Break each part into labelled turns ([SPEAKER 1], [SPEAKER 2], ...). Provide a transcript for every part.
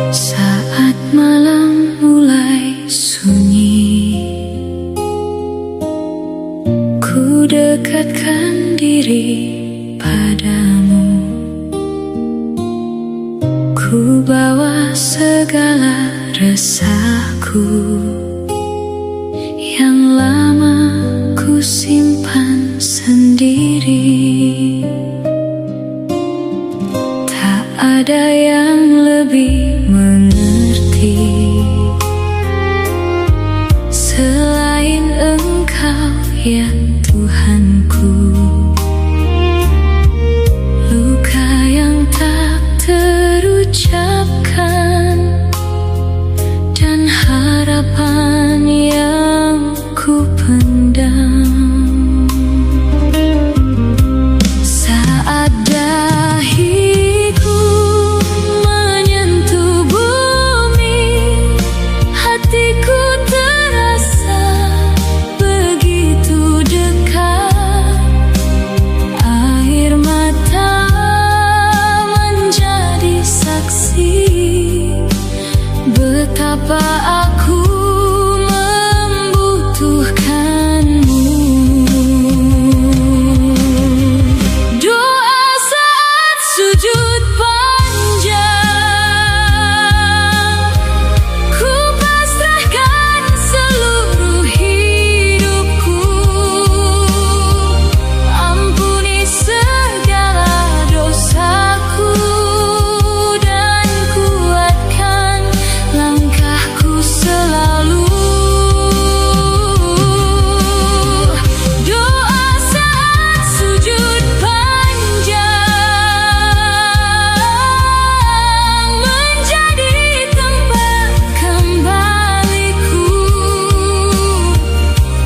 [SPEAKER 1] Saat malam mulai sunyi, ku dekatkan diri padamu. Ku bawa segala resahku yang lama ku simpan sendiri. Tak ada yang lebih mengerti selain Engkau, ya Tuhanku. Luka yang tak terucapkan dan harapan yang ku pendam. Saat dahiku menyentuh bumi, hatiku terasa begitu dekat. Air mata menjadi saksi betapa aku membutuhkanmu. Doa saat sujud panjang, ku pasrahkan seluruh hidupku. Ampuni segala dosaku dan kuatkan langkahku selalu. Doa saat sujud panjang menjadi tempat kembaliku,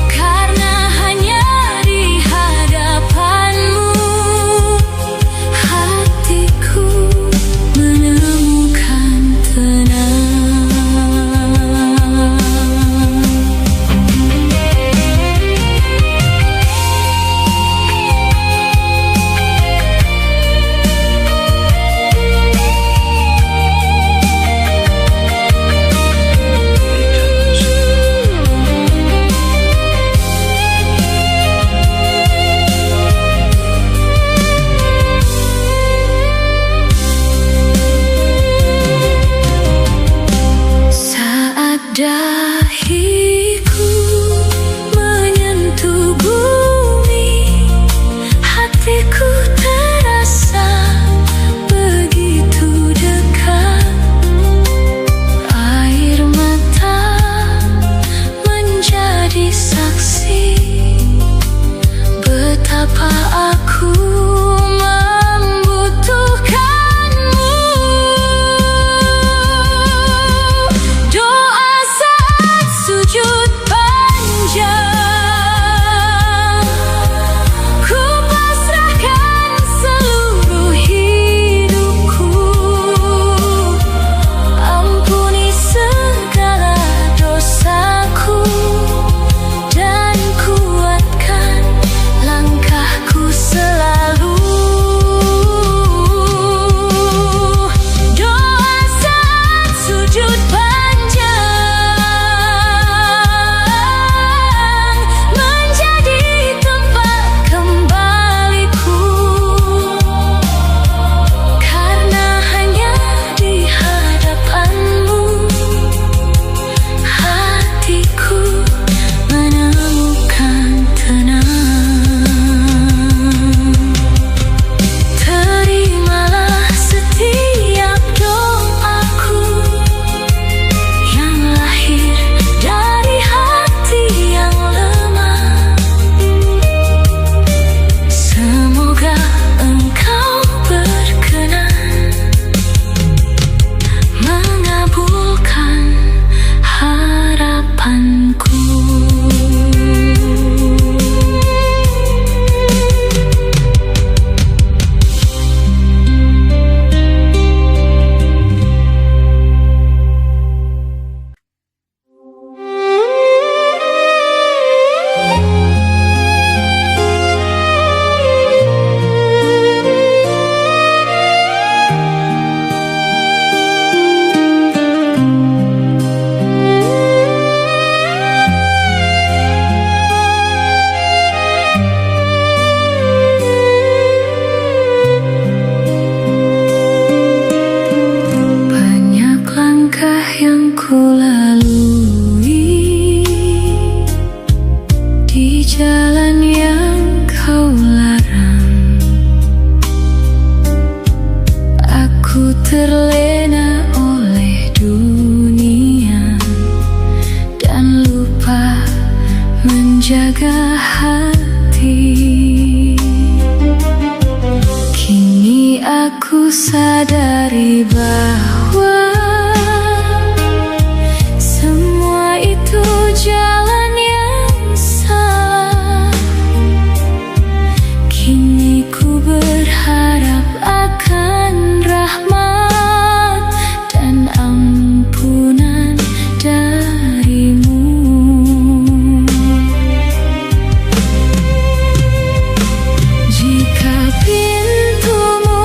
[SPEAKER 1] karena hanya di hadapanmu hatiku menemukan tenang. Saat dahiku menyentuh bumi, hatiku terasa begitu dekat. Air mata menjadi saksi betapa aku membutuhkanmu. Doa saat menjaga hati. Kini aku sadari bahwa semua itu jalan yang salah. Kini ku berharap akan rahmat dan ampunan darimu. Jika pintumu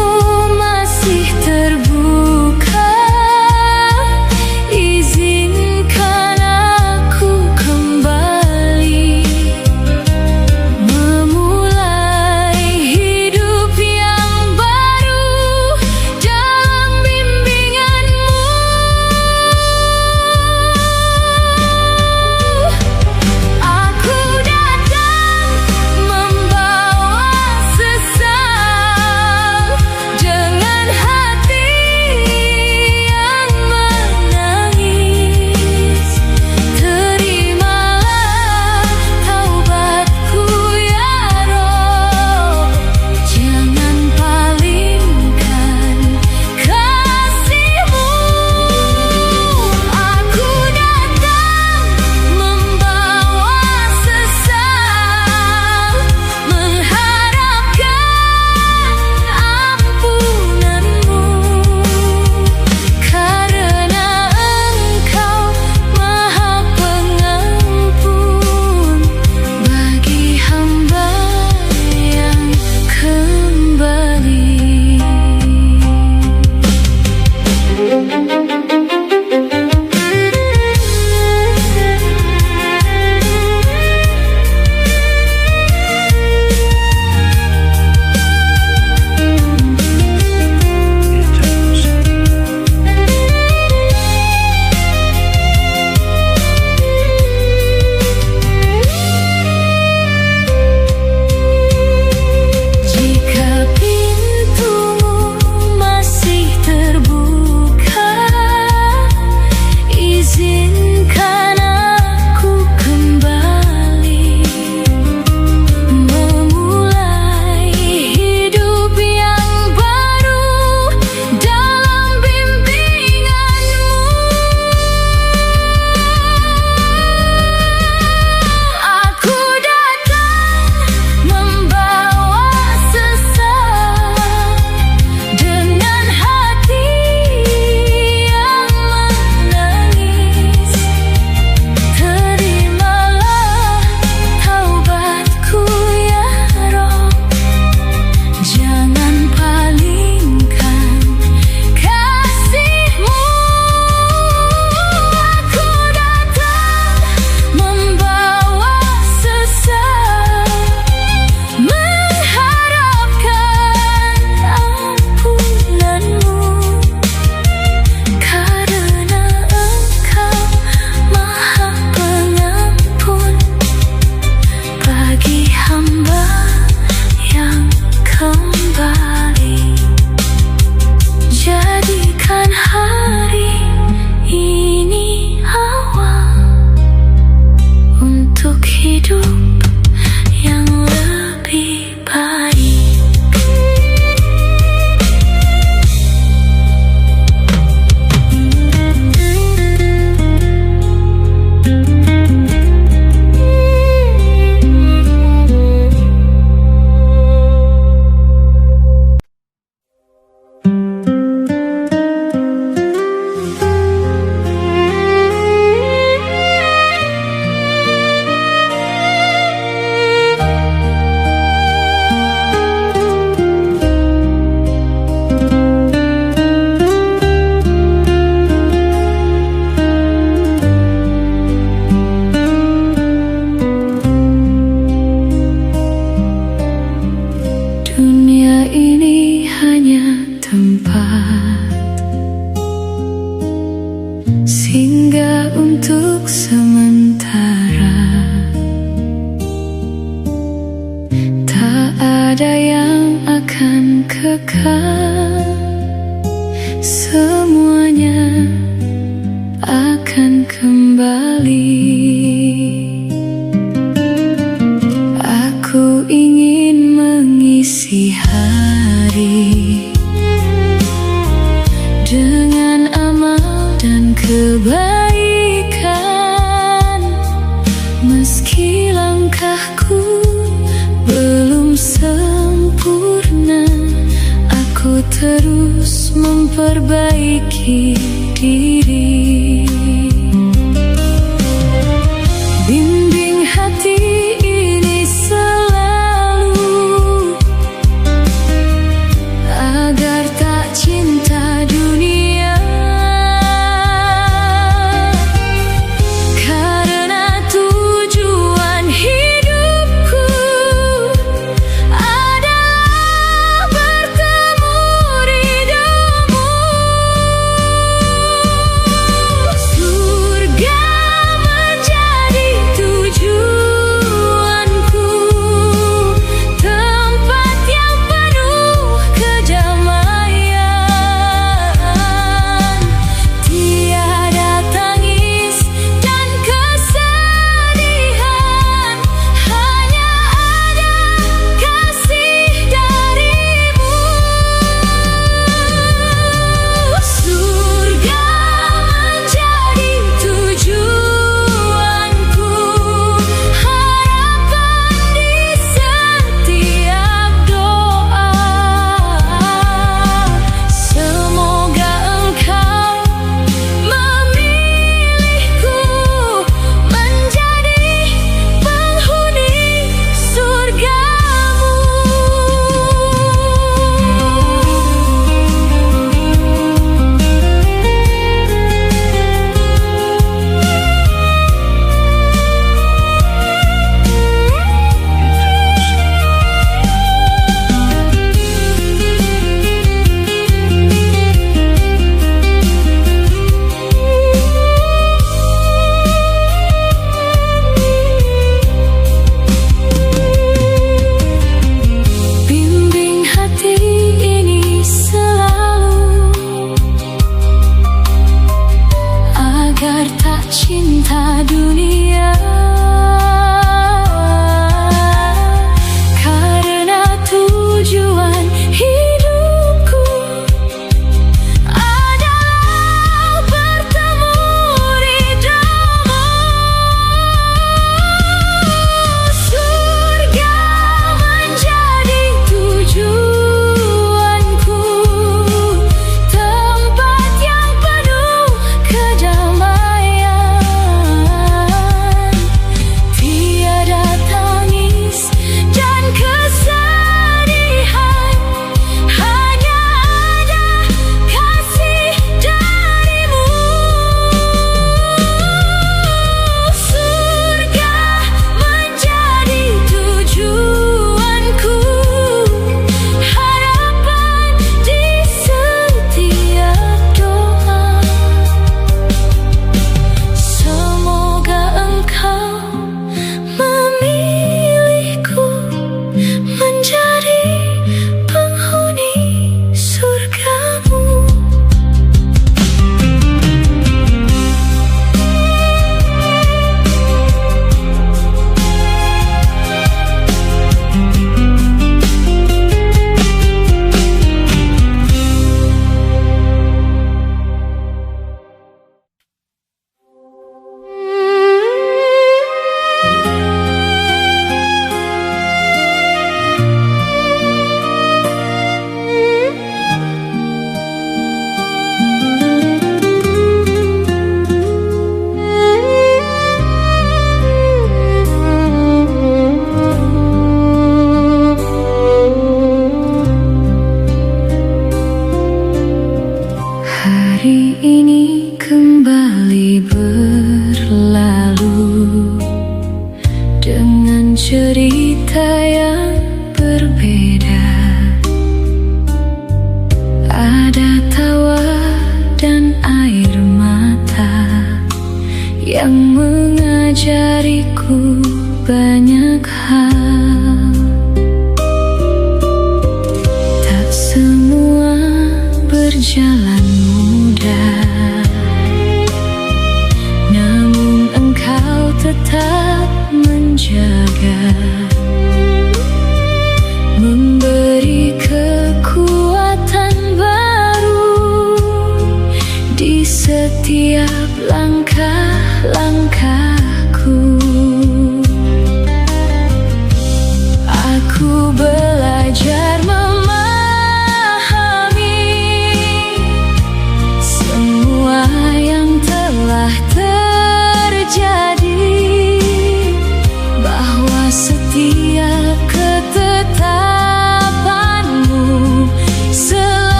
[SPEAKER 1] masih terbuka, izinkan aku kembali memulai hidup yang baru dalam bimbinganmu. Aku datang membawa sesal dengan hati yang menangis. Terimalah taubatku ya Rob, jangan palingkan kasih-Mu. Aku datang membawa sesal, mengharapkan ampunan-Mu, karena Engkau Maha Pengampun bagi hamba yang kembali. Jika pintumu masih terbuka, izinkan aku kembali memulai hidup yang baru dalam bimbingan-Mu. Aku datang membawa sesal dengan hati yang menangis. Terimalah taubatku ya Rob, jangan palingkan kasih-Mu. Aku datang membawa sesal, mengharapkan ampunan-Mu, karena Engkau Maha Pengampun bagi hamba yang kembali. Jadikan hari ini awal untuk hidup yang lebih baik. Dunia ini hanya tempat singgah untuk sementara. Tak ada yang akan kekal, semuanya akan kembali. terus memperbaiki diri. Bimbing hati ini selalu agar tak cinta dunia, karena tujuan hidupku adalah bertemu ridhomu. Surga menjadi tujuanku, tempat yang penuh kedamaian. Tiada tangis dan kesedihan, hanya ada kasih darimu. Surga menjadi tujuanku, harapan di setiap doa. Semoga engkau memilihku menjadi penghuni surgamu. Bimbing hati ini selalu agar tak cinta dunia, karena tujuan hidupku adalah bertemu ridhomu. Surga menjadi tujuanku, tempat yang penuh kedamaian. Tiada tangis dan kesedihan, hanya ada kasih darimu. Surga menjadi tujuanku, harapan di setiap doa. Semoga engkau memilihku menjadi penghuni surgamu. Hari ini kembali berlalu dengan cerita yang berbeda. Ada tawa dan air mata yang mengajariku banyak hal. Tak semua berjalan mudah, namun engkau tetap menjaga, memberi kekuatan baru di setiap langkah-langkahku.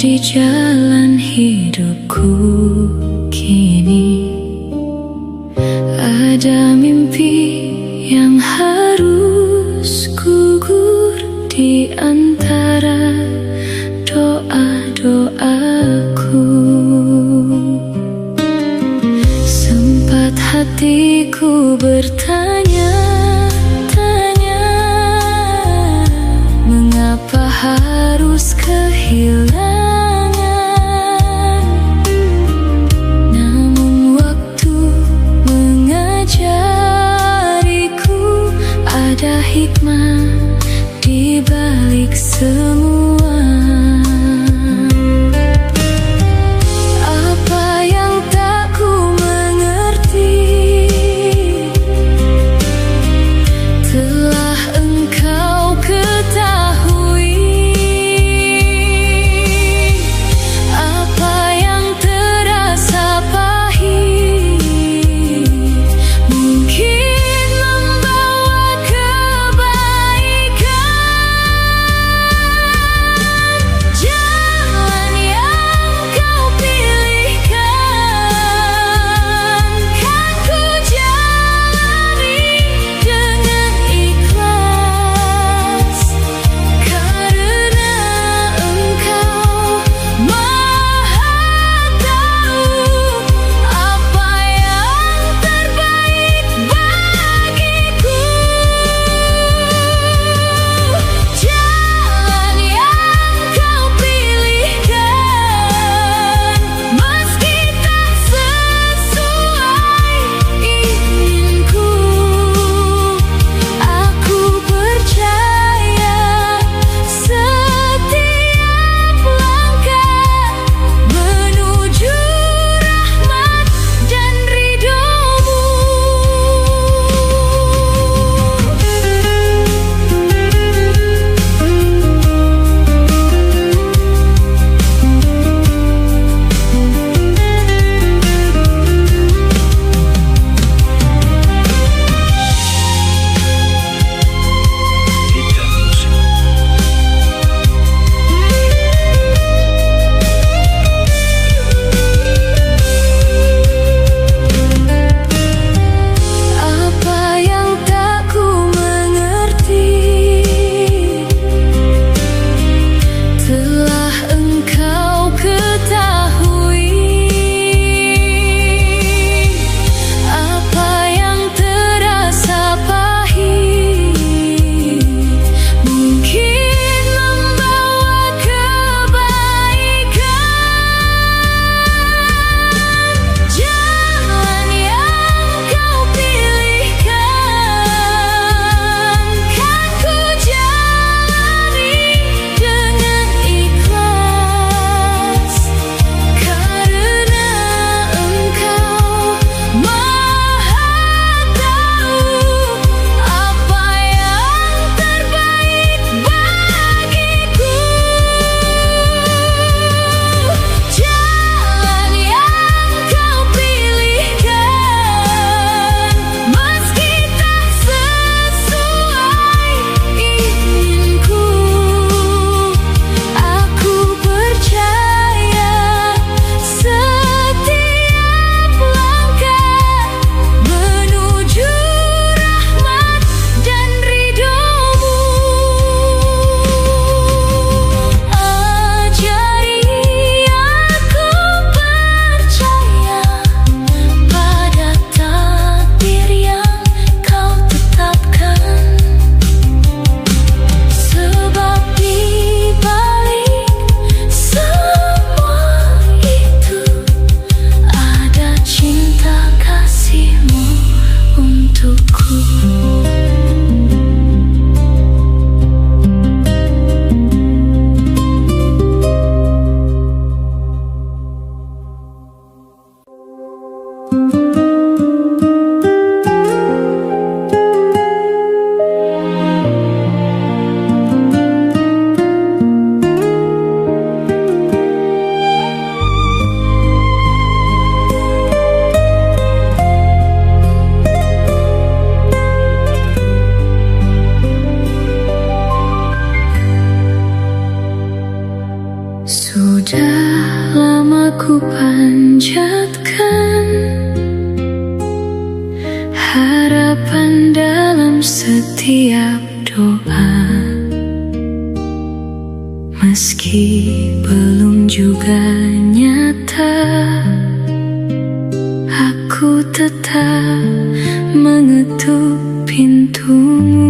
[SPEAKER 1] di jalan hidupku kini. Ada mimpi yang harus gugur di antara doa-doaku. Sempat hatiku bertanya-tanya, mengapa harus kehilangan? Namun waktu mengajariku, ada hikmah di balik semua. Apa yang tak ku mengerti telah engkau ketahui. Apa yang terasa pahit mungkin membawa kebaikan. ku panjatkan harapan dalam setiap doa, meski belum juga nyata. Aku tetap mengetuk pintumu.